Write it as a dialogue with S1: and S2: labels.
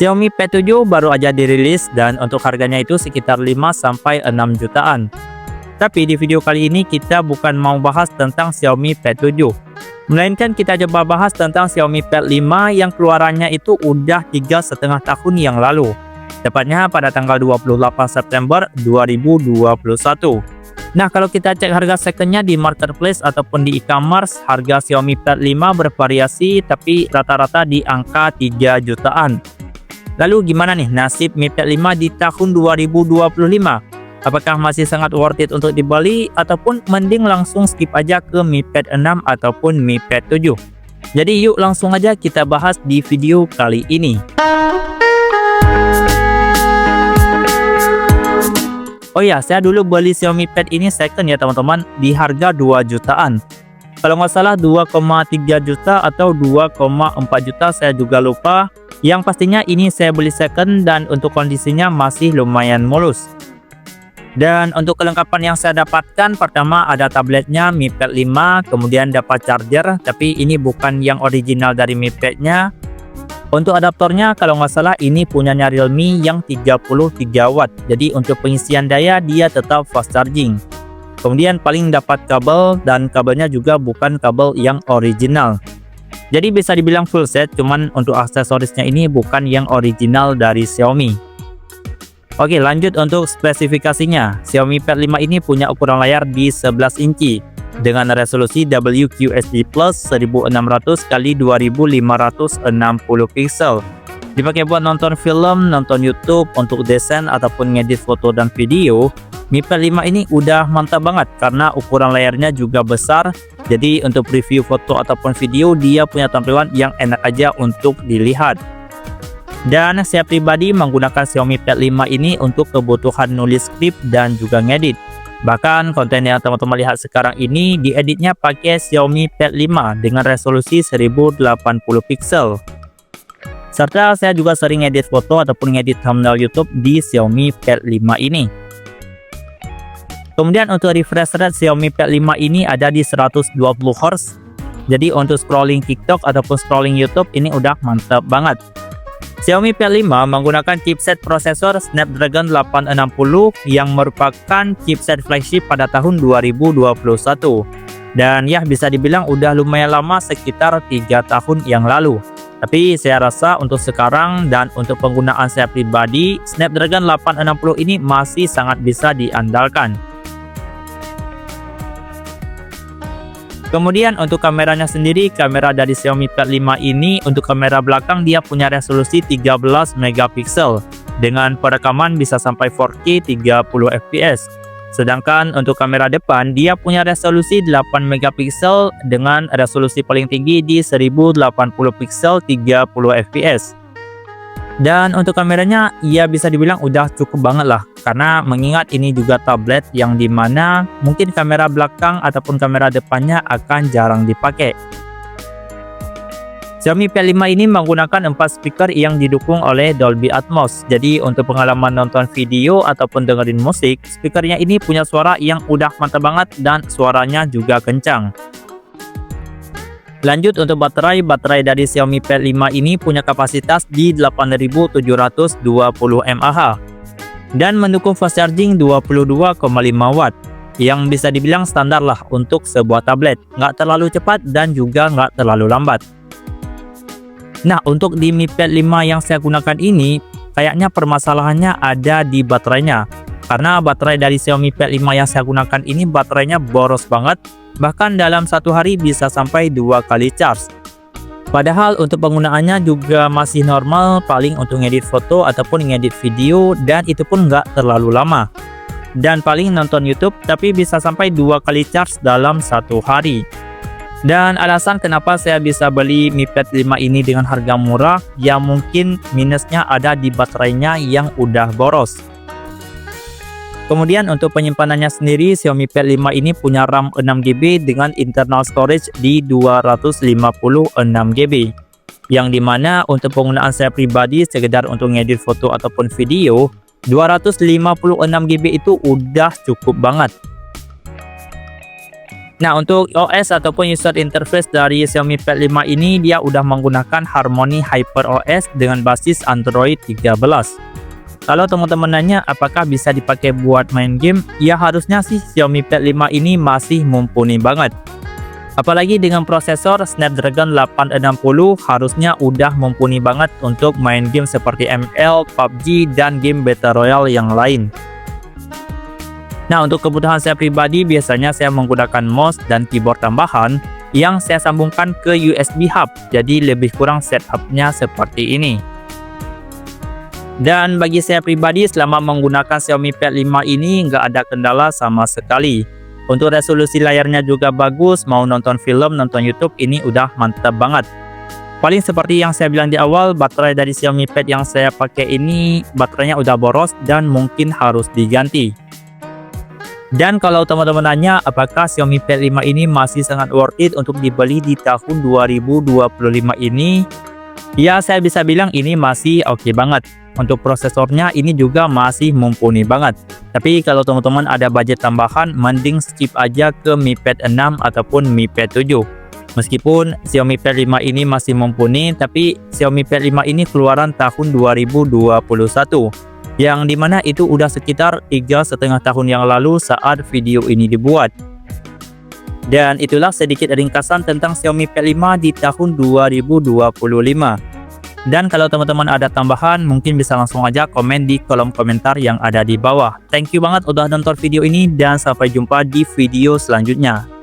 S1: Xiaomi Pad 7 baru aja dirilis dan untuk harganya itu sekitar 5-6 jutaan. Tapi di video kali ini kita bukan mau bahas tentang Xiaomi Pad 7, melainkan kita coba bahas tentang Xiaomi Pad 5 yang keluarannya itu udah 3,5 tahun yang lalu. Tepatnya pada tanggal 28 September 2021. Nah, kalau kita cek harga secondnya di marketplace ataupun di e-commerce, harga Xiaomi Pad 5 bervariasi tapi rata-rata di angka 3 jutaan. Lalu gimana nih nasib Mi Pad 5 di tahun 2025? Apakah masih sangat worth it untuk dibeli ataupun mending langsung skip aja ke Mi Pad 6 ataupun Mi Pad 7? Jadi yuk langsung aja kita bahas di video kali ini. Oh ya, saya dulu beli Xiaomi Pad ini second ya teman-teman, di harga 2 jutaan. Kalau nggak salah 2,3 juta atau 2,4 juta, saya juga lupa. Yang pastinya ini saya beli second dan untuk kondisinya masih lumayan mulus. Dan untuk kelengkapan yang saya dapatkan, pertama ada tabletnya Mi Pad 5, kemudian dapat charger, tapi ini bukan yang original dari Mi Pad-nya. Untuk adaptornya kalau nggak salah ini punyanya Realme yang 33 watt. Jadi untuk pengisian daya dia tetap fast charging. Kemudian paling dapat kabel dan kabelnya juga bukan kabel yang original. Jadi bisa dibilang full set, cuman untuk aksesorisnya ini bukan yang original dari Xiaomi. Oke, lanjut untuk spesifikasinya. Xiaomi Pad 5 ini punya ukuran layar di 11 inci dengan resolusi WQHD+ 1600 x 2560 pixel. Dipakai buat nonton film, nonton YouTube, untuk desain ataupun ngedit foto dan video. Mi Pad 5 ini udah mantap banget karena ukuran layarnya juga besar. Jadi untuk review foto ataupun video dia punya tampilan yang enak aja untuk dilihat. Dan saya pribadi menggunakan Xiaomi Pad 5 ini untuk kebutuhan nulis skrip dan juga ngedit. Bahkan konten yang teman-teman lihat sekarang ini dieditnya pakai Xiaomi Pad 5 dengan resolusi 1080 pixel. Serta saya juga sering edit foto ataupun ngedit thumbnail YouTube di Xiaomi Pad 5 ini. Kemudian untuk refresh rate Xiaomi Pad 5 ini ada di 120 Hz. Jadi untuk scrolling TikTok ataupun scrolling YouTube ini udah mantap banget. Xiaomi Pad 5 menggunakan chipset prosesor Snapdragon 860 yang merupakan chipset flagship pada tahun 2021. Dan ya bisa dibilang udah lumayan lama, sekitar 3 tahun yang lalu. Tapi saya rasa untuk sekarang dan untuk penggunaan saya pribadi, Snapdragon 860 ini masih sangat bisa diandalkan. Kemudian untuk kameranya sendiri, kamera dari Xiaomi Pad 5 ini untuk kamera belakang dia punya resolusi 13 megapiksel dengan perekaman bisa sampai 4K 30 fps. Sedangkan untuk kamera depan dia punya resolusi 8 megapiksel dengan resolusi paling tinggi di 1080 pixel 30 fps. Dan untuk kameranya ya bisa dibilang udah cukup banget lah, karena mengingat ini juga tablet yang dimana mungkin kamera belakang ataupun kamera depannya akan jarang dipakai. Xiaomi Pad 5 ini menggunakan 4 speaker yang didukung oleh Dolby Atmos. Jadi untuk pengalaman nonton video ataupun dengerin musik, speakernya ini punya suara yang udah mantap banget dan suaranya juga kencang. Lanjut untuk baterai dari Xiaomi Pad 5 ini punya kapasitas di 8720 mAh dan mendukung fast charging 22,5 watt yang bisa dibilang standar lah untuk sebuah tablet, nggak terlalu cepat dan juga nggak terlalu lambat. Nah, untuk di Mi Pad 5 yang saya gunakan ini kayaknya permasalahannya ada di baterainya, karena baterai dari Xiaomi Pad 5 yang saya gunakan ini baterainya boros banget. Bahkan dalam satu hari bisa sampai 2 kali charge. Padahal untuk penggunaannya juga masih normal, paling untuk ngedit foto ataupun ngedit video, dan itu pun nggak terlalu lama. Dan paling nonton YouTube, tapi bisa sampai 2 kali charge dalam satu hari. Dan alasan kenapa saya bisa beli Mi Pad 5 ini dengan harga murah, ya mungkin minusnya ada di baterainya yang udah boros. Kemudian untuk penyimpanannya sendiri, Xiaomi Pad 5 ini punya RAM 6GB dengan internal storage di 256GB. Yang dimana untuk penggunaan saya pribadi sekedar untuk ngedit foto ataupun video, 256GB itu udah cukup banget. Nah, untuk OS ataupun user interface dari Xiaomi Pad 5 ini dia udah menggunakan Harmony HyperOS dengan basis Android 13. Kalau teman-teman nanya apakah bisa dipakai buat main game, ya harusnya sih Xiaomi Pad 5 ini masih mumpuni banget. Apalagi dengan prosesor Snapdragon 860 harusnya udah mumpuni banget untuk main game seperti ML, PUBG, dan game Battle Royale yang lain. Nah, untuk kebutuhan saya pribadi biasanya saya menggunakan mouse dan keyboard tambahan yang saya sambungkan ke USB hub, jadi lebih kurang setupnya seperti ini. Dan bagi saya pribadi selama menggunakan Xiaomi Pad 5 ini nggak ada kendala sama sekali. Untuk resolusi layarnya juga bagus, mau nonton film, nonton YouTube ini udah mantap banget. Paling seperti yang saya bilang di awal, baterai dari Xiaomi Pad yang saya pakai ini baterainya udah boros dan mungkin harus diganti. Dan kalau teman-teman nanya apakah Xiaomi Pad 5 ini masih sangat worth it untuk dibeli di tahun 2025 ini, ya saya bisa bilang ini masih oke banget. Untuk prosesornya ini juga masih mumpuni banget. Tapi kalau teman-teman ada budget tambahan, mending skip aja ke Mi Pad 6 ataupun Mi Pad 7. Meskipun Xiaomi Pad 5 ini masih mumpuni, tapi Xiaomi Pad 5 ini keluaran tahun 2021. Yang dimana itu udah sekitar 3,5 tahun yang lalu saat video ini dibuat. Dan itulah sedikit ringkasan tentang Xiaomi Pad 5 di tahun 2025. Dan kalau teman-teman ada tambahan, mungkin bisa langsung aja komen di kolom komentar yang ada di bawah. Thank you banget udah nonton video ini dan sampai jumpa di video selanjutnya.